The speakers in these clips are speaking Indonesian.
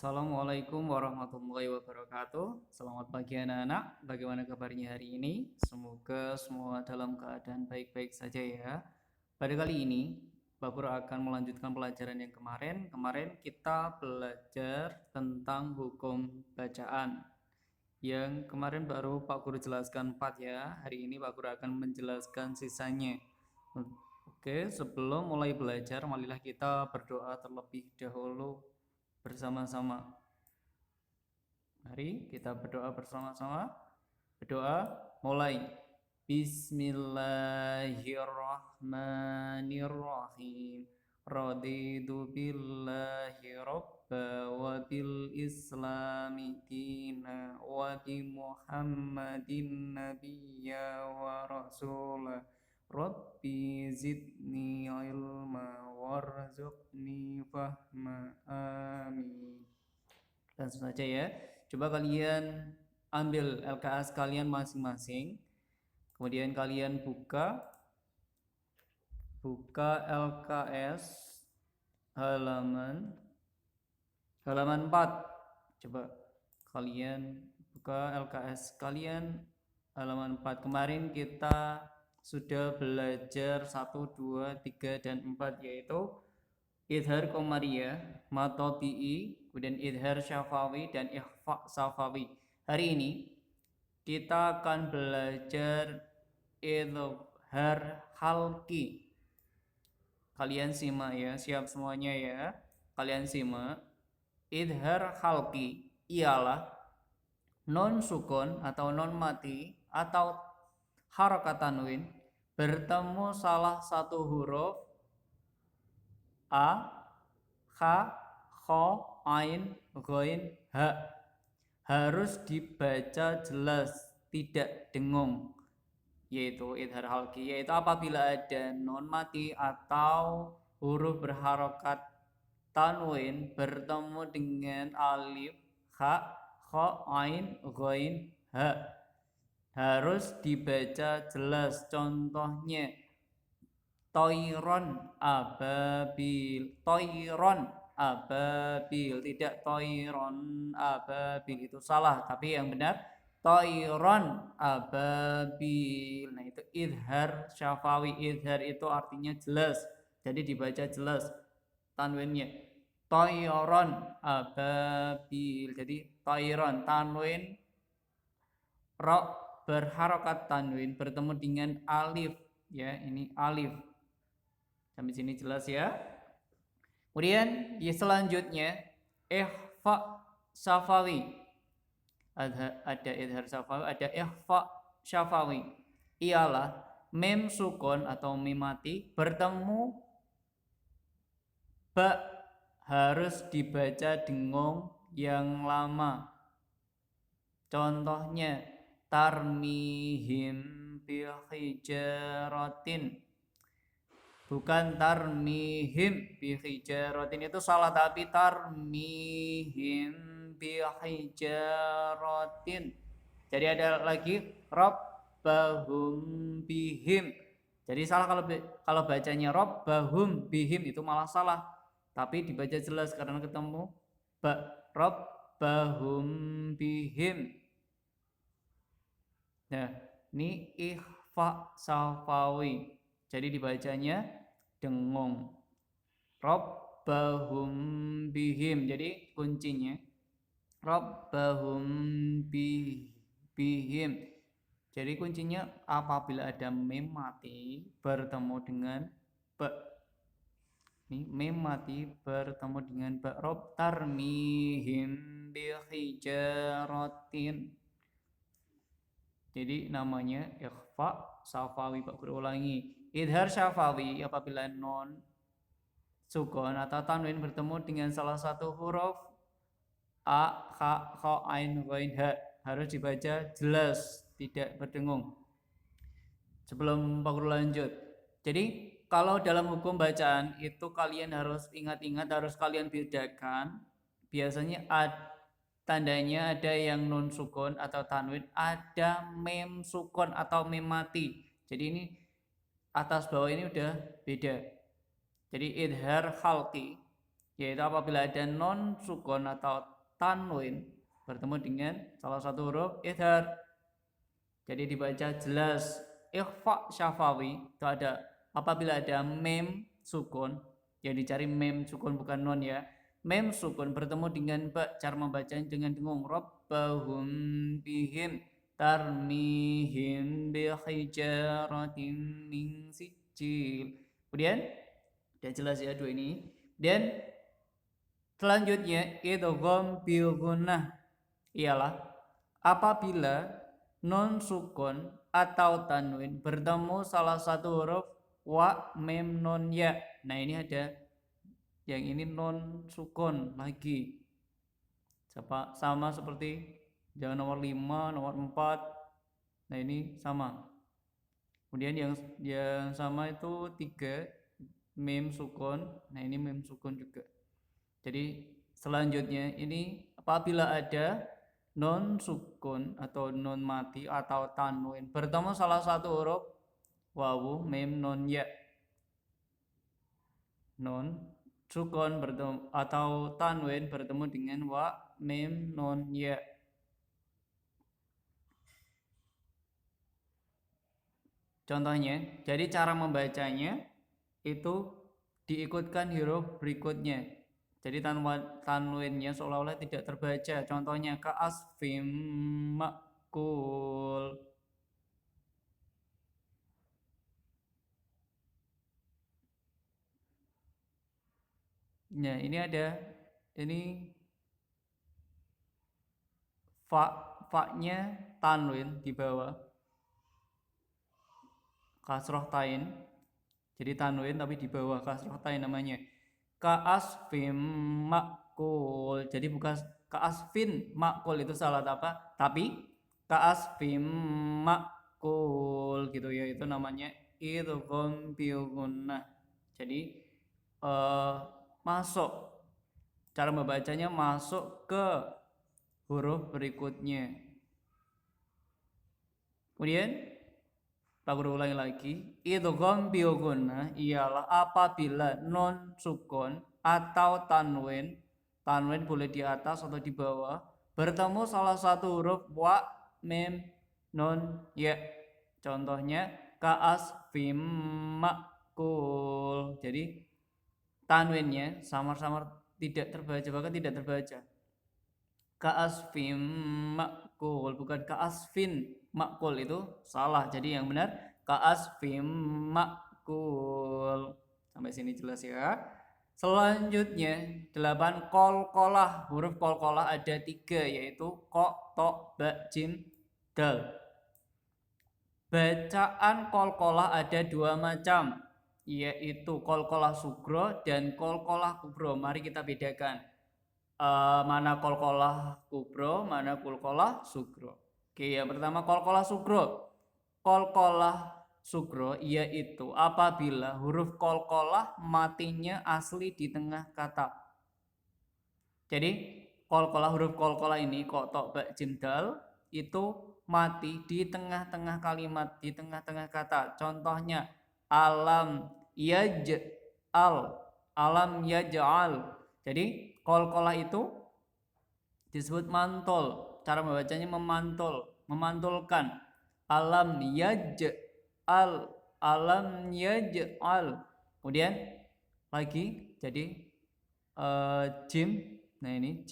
Assalamualaikum warahmatullahi wabarakatuh. Selamat pagi anak-anak. Bagaimana kabarnya hari ini? Semoga semua dalam keadaan baik-baik saja ya. Pada kali ini, Pak Guru akan melanjutkan pelajaran yang kemarin. Kemarin kita belajar tentang hukum bacaan. Yang kemarin baru Pak Guru jelaskan 4 ya. Hari ini Pak Guru akan menjelaskan sisanya. Oke, sebelum mulai belajar, marilah kita berdoa terlebih dahulu bersama-sama. Mari kita berdoa bersama-sama. Berdoa mulai. Bismillahirrahmanirrahim. Raditu billahi rabba wa bil islami dina wa bi muhammadin nabiyya wa rasulah. Rabbi zidni ilma warzuqni fahma. Amin. Langsung saja ya. Coba kalian ambil LKS kalian masing-masing. Kemudian kalian buka LKS halaman 4. Coba kalian buka LKS kalian halaman 4. Kemarin kita sudah belajar 1, 2, 3, dan 4, yaitu idhar qamariyah, matobi'i, kemudian idhar syafawi, dan ikhfa syafawi. Hari ini kita akan belajar idhar halki. Kalian simak ya, siap semuanya ya. Kalian simak. Idhar halki ialah non sukun atau non mati atau harakat tanwin bertemu salah satu huruf a, kha, kho, ain, ghain, ha. Harus dibaca jelas, tidak dengung. Yaitu idhar halki, yaitu apabila ada non mati atau huruf berharokat tanwin bertemu dengan alif, kha, kho, ain, ghain, ha. Harus dibaca jelas. Contohnya toiron ababil, toiron ababil, tidak toiron ababil, itu salah, tapi yang benar toiron ababil. Nah, itu idhar syafawi. Idhar itu artinya jelas, jadi dibaca jelas tanwinnya. Toiron ababil, jadi toiron tanwin ro berharokat tanwin bertemu dengan alif ya, ini alif. Sampai sini jelas ya. Kemudian ya selanjutnya ikhfa syafawi. Ada idhar syafawi, ada ikhfa syafawi. Ialah mem sukun atau mim mati bertemu ba, harus dibaca dengung yang lama. Contohnya tarmihim bil hijaratin, bukan tarmihim bi hijaratin, itu salah, tapi tarmihim bi hijaratin. Jadi ada lagi rabbahum bihim. Jadi salah kalau bacanya rabbahum bihim, itu malah salah. Tapi dibaca jelas karena ketemu ba, rabbahum bihim. Nah, ini ikhfa syafawi. Jadi dibacanya dengung. Rabbahum bihim. Jadi kuncinya Rabbahum bihim. Jadi kuncinya apabila ada mim mati bertemu dengan ba. Ini mim mati bertemu dengan ba. Rabb tarmihim bihijaratin. Jadi namanya ikhfa syafawi. Pak Guru ulangi. Idhar syafawi apabila non sukun atau tanwin bertemu dengan salah satu huruf a, kha, kho, ain, ghain, ha. Harus dibaca jelas, tidak berdengung. Sebelum Pak Guru lanjut. Jadi kalau dalam hukum bacaan itu kalian harus ingat-ingat, harus kalian bedakan. Biasanya tandanya ada yang non sukun atau tanwin, ada mem sukun atau mem mati. Jadi ini atas bawah ini udah beda. Jadi idhar halki yaitu apabila ada non sukun atau tanwin bertemu dengan salah satu huruf idhar. Jadi dibaca jelas. Ikhfa syafawi itu ada apabila ada mem sukun, ya dicari mem sukun bukan non ya. Mem sukun bertemu dengan ba, cara membacanya dengan dengung. Rabbahum bihim tarmihim bihijaratin min sijil. Kemudian udah jelas ya dua ini. Dan selanjutnya idgham bil gunnah ialah apabila non sukun atau tanwin bertemu salah satu huruf wa mem non ya. Nah ini ada yang ini non sukun lagi sama seperti yang nomor 5, nomor 4. Nah ini sama. Kemudian yang sama itu 3 mem sukun. Nah ini mem sukun juga. Jadi selanjutnya ini apabila ada non sukun atau non mati atau tanwin bertemu salah satu huruf wawu mem non ya. Non sukun bertemu atau tanwin bertemu dengan wa mem non ya. Contohnya, jadi cara membacanya itu diikutkan huruf berikutnya. Jadi tanwinnya seolah-olah tidak terbaca. Contohnya ka'asfim makul. Nah, ini ada ini fa-nya tanwin di bawah. Kasroh tain. Jadi tanwin tapi di bawah kasroh tain namanya. Ka'asfim makul. Jadi bukan ka'asfin makul itu salah apa? Tapi ka'asfim makul gitu ya. Itu namanya idgham bil gunnah. Jadi masuk cara membacanya masuk ke huruf berikutnya. Kemudian aku ulangi lagi, idgham bil gunnah ialah apabila non sukun atau tanwin boleh di atas atau di bawah bertemu salah satu huruf wa mem non ya. Contohnya ka'asfim makul. Jadi tanwinnya samar-samar tidak terbaca, bahkan tidak terbaca. Ka'asfim makul, bukan ka'asfin makul, itu salah. Jadi yang benar ka'asfim makul. Sampai sini jelas ya. Selanjutnya 8 qalqalah. Huruf qalqalah ada 3 yaitu qa, ta, ba, jim, dal. Bacaan qalqalah ada 2 macam yaitu qalqalah sugro dan qalqalah kubro. Mari kita bedakan. Mana qalqalah kubro, mana qalqalah sugro. Oke, yang pertama qalqalah sugro. Qalqalah sugro yaitu apabila huruf qalqalah matinya asli di tengah kata. Jadi qalqalah huruf qalqalah ini qa, ta, ba, jim, dal itu mati di tengah-tengah kalimat, di tengah-tengah kata. Contohnya alam yaj'al, alam yaj'al. Jadi qalqalah itu disebut mantul. Cara membacanya memantul, memantulkan. Alam yaj'al, alam yaj'al. Kemudian lagi jadi jim. Nah ini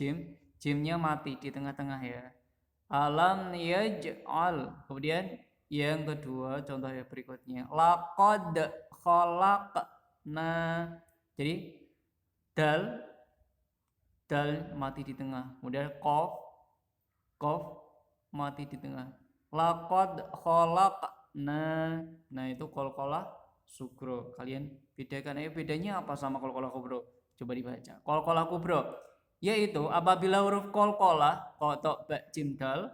jimnya mati di tengah-tengah ya. Alam yaj'al. Kemudian yang kedua contoh yang berikutnya laqad khalaqna. Jadi dal mati di tengah. Kemudian qaf mati di tengah. Laqad khalaqna. Nah itu qalqalah sugro. Kalian bedakan bedanya apa sama qalqalah kubro? Coba dibaca. Qalqalah kubro yaitu apabila huruf qalqalah qa, ta, ba, jim, dal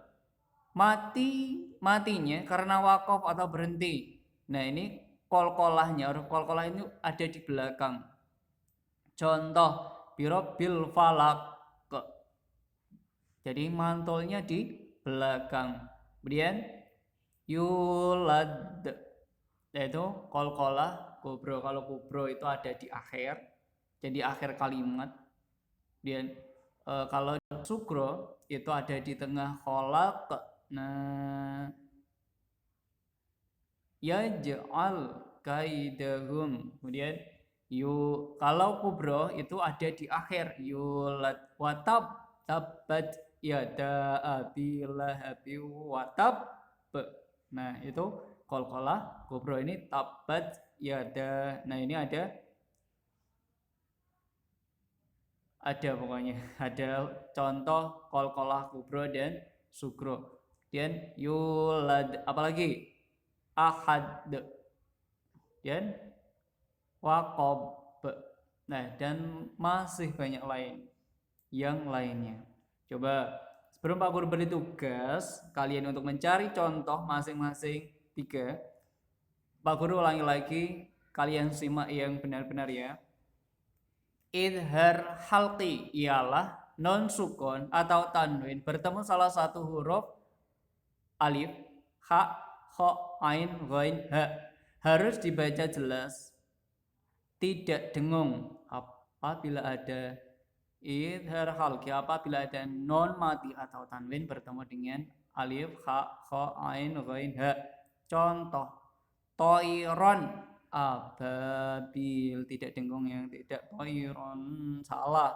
matinya karena waqaf atau berhenti. Nah ini qalqalahnya, huruf qalqalah ini ada di belakang. Contoh birabbil falak. Jadi mantulnya di belakang. Kemudian yulad yaitu qalqalah kubro. Kalau kubro itu ada di akhir. Jadi akhir kalimat. Kemudian kalau sukro itu ada di tengah kholaq. Nah, yaj'al kaidahum. Kemudian kalau kubro itu ada di akhir, yulad watab tabat yada abi lahabi watab. Nah, itu qalqalah kubro ini tabat yada. Nah, ini ada pokoknya ada contoh qalqalah kubro dan sukro. Kemudian yulad apalagi ahad dan waqab. Nah, dan masih banyak yang lainnya. Coba sebelum Pak Guru beri tugas kalian untuk mencari contoh masing-masing 3, Pak Guru ulangi lagi, kalian simak yang benar-benar ya. Idhar halqi ialah non sukun atau tanwin bertemu salah satu huruf alif, ha, kha, ain, ghain, ha. Harus dibaca jelas, tidak dengung apabila ada idhar halqi, apabila ada non mati atau tanwin bertemu dengan alif, ha, kha, ain, ghain, ha. Contoh toiron ababil, tidak dengung yang tidak toiron, salah,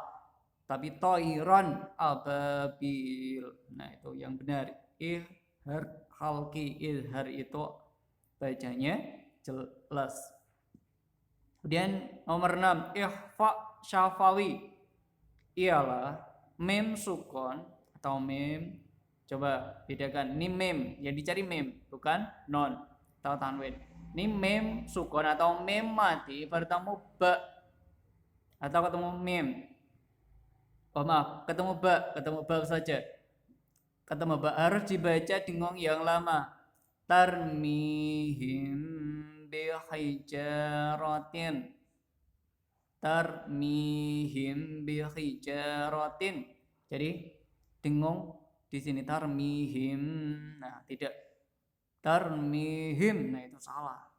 tapi toiron ababil. Nah, itu yang benar. Idhar halqi, idhar itu bacanya jelas. Kemudian nomor 6, ikhfa syafawi ialah mem sukun atau mem. Coba bedakan, ini mem, yang dicari mem, bukan non atau tanwin. Ini mem sukun atau mem mati bertemu ba atau ketemu mem. Oh maaf, ketemu ba saja. Ketemu ba harus dibaca dengung yang lama. Tarmihim bihijaratin. Tarmihim bihijaratin. Jadi dengung di sini tarmihim. Nah, tidak tarmihim. Nah, itu salah.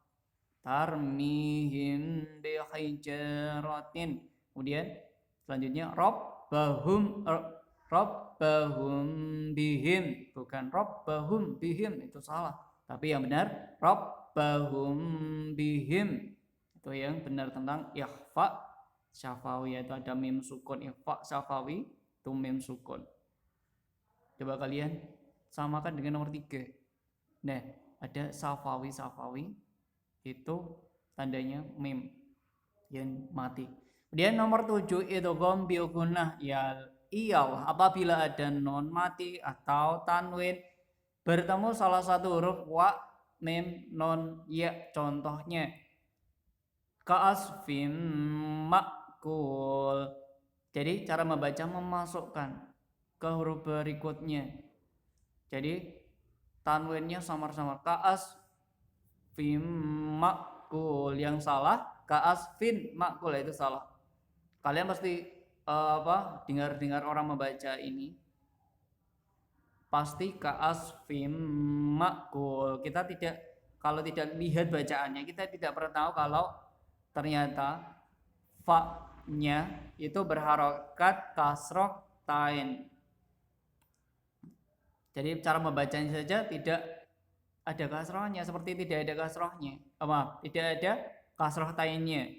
Tarmihim bihijaratin. Kemudian selanjutnya rabbahum bihim, bukan rabbahum bihim, itu salah. Tapi yang benar rabbahum bihim. Itu yang benar tentang ikhfa syafawi, yaitu ada mim sukun. Ikhfa syafawi itu mim sukun. Coba kalian samakan dengan nomor 3. Nah, ada syafawi itu tandanya mim yang mati. Kemudian nomor 7 itu idgham gunnah ialah apabila ada non mati atau tanwin bertemu salah satu huruf wa, mim, non, ya. Contohnya ka'asfim makul. Jadi cara membaca memasukkan ke huruf berikutnya. Jadi tanwinnya samar-samar. Ka'asfim makul, yang salah ka'asfin makul, itu salah. Kalian pasti dengar orang membaca ini pasti ka'asfim makul. Kita kalau tidak lihat bacaannya, kita tidak pernah tahu kalau ternyata fa-nya itu berharokat kasroh tain. Jadi cara membacanya saja tidak ada kasrohnya, seperti tidak ada kasrohnya. Tidak ada kasroh tainnya.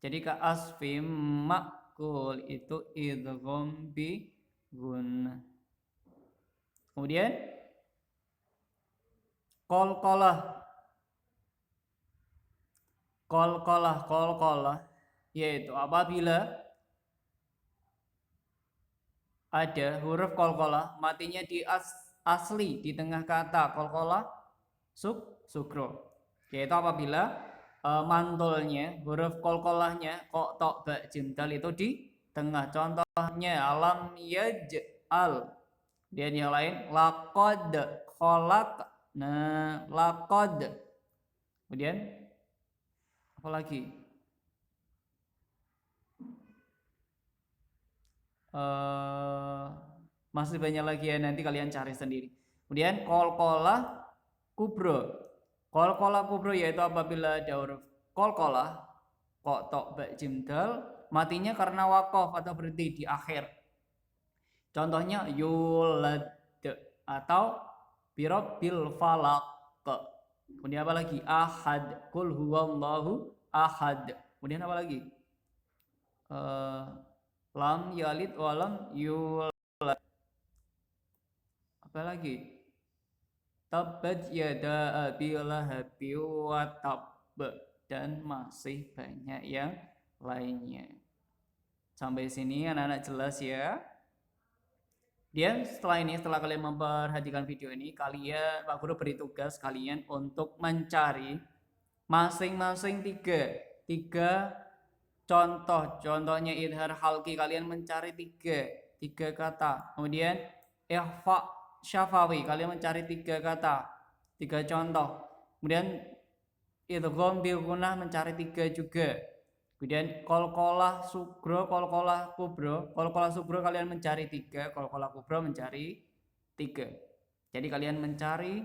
Jadi ka'asfim makul itu idgham bi gunnah. Kemudian qalqalah yaitu apabila ada huruf qalqalah matinya di asli di tengah kata qalqalah sukro, yaitu apabila mantulnya huruf qalqalahnya kok tok ba jim dal itu di tengah. Contohnya alam yaj'al. Dan yang lain laqad khalaq. Nah, laqad. Kemudian apa lagi? Masih banyak lagi ya, nanti kalian cari sendiri. Kemudian qalqalah kubro. Qalqalah kubro yaitu apabila ada huruf qalqalah kok tok ba jim dal matinya karena wakof atau berhenti di akhir. Contohnya yulad atau birabbil falaq. Kemudian apa lagi? Ahad. Qul huwallahu ahad. Kemudian apa lagi? Lam yalid walam yulad. Apa lagi? Tabbat yada abi lahabi wa tabb, dan masih banyak yang lainnya. Sampai sini anak-anak jelas ya? Dan setelah ini, setelah kalian memperhatikan video ini, kalian, Pak Guru beri tugas kalian untuk mencari masing-masing tiga contoh. Contohnya idhar halki, kalian mencari tiga kata. Kemudian ikhfa syafawi, kalian mencari tiga kata, tiga contoh. Kemudian idgham bil gunnah, mencari tiga juga. Kemudian qalqalah sugro, qalqalah kubro. Qalqalah sugro kalian mencari tiga, qalqalah kubro mencari tiga. Jadi kalian mencari,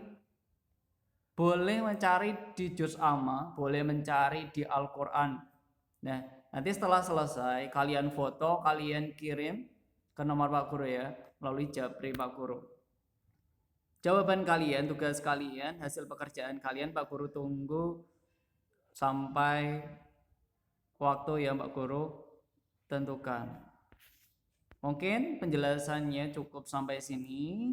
boleh mencari di juz amma, boleh mencari di Al-Quran. Nah, nanti setelah selesai kalian foto, kalian kirim ke nomor Pak Guru ya, melalui Japri Pak Guru. Jawaban kalian, tugas kalian, hasil pekerjaan kalian Pak Guru tunggu sampai waktu yang Pak Guru tentukan. Mungkin penjelasannya cukup sampai sini.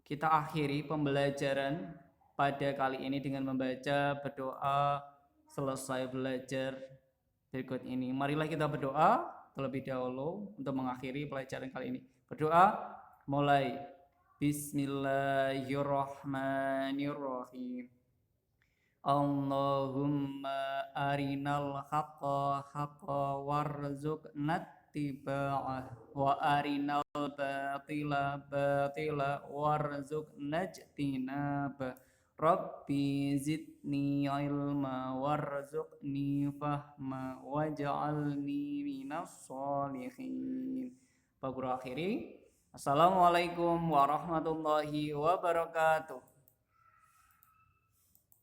Kita akhiri pembelajaran pada kali ini dengan membaca berdoa selesai belajar berikut ini. Marilah kita berdoa terlebih dahulu untuk mengakhiri pelajaran kali ini. Berdoa mulai. Bismillahirrahmanirrahim. Allahumma arinal haqqa haqqa warzuqna ittiba'ah wa arinal batila batila warzuqna ijtinabah. Rabbi zidni ilma warzuqni fahma waj'alni minas sholihin. Pak Guru akhiri. Assalamualaikum warahmatullahi wabarakatuh.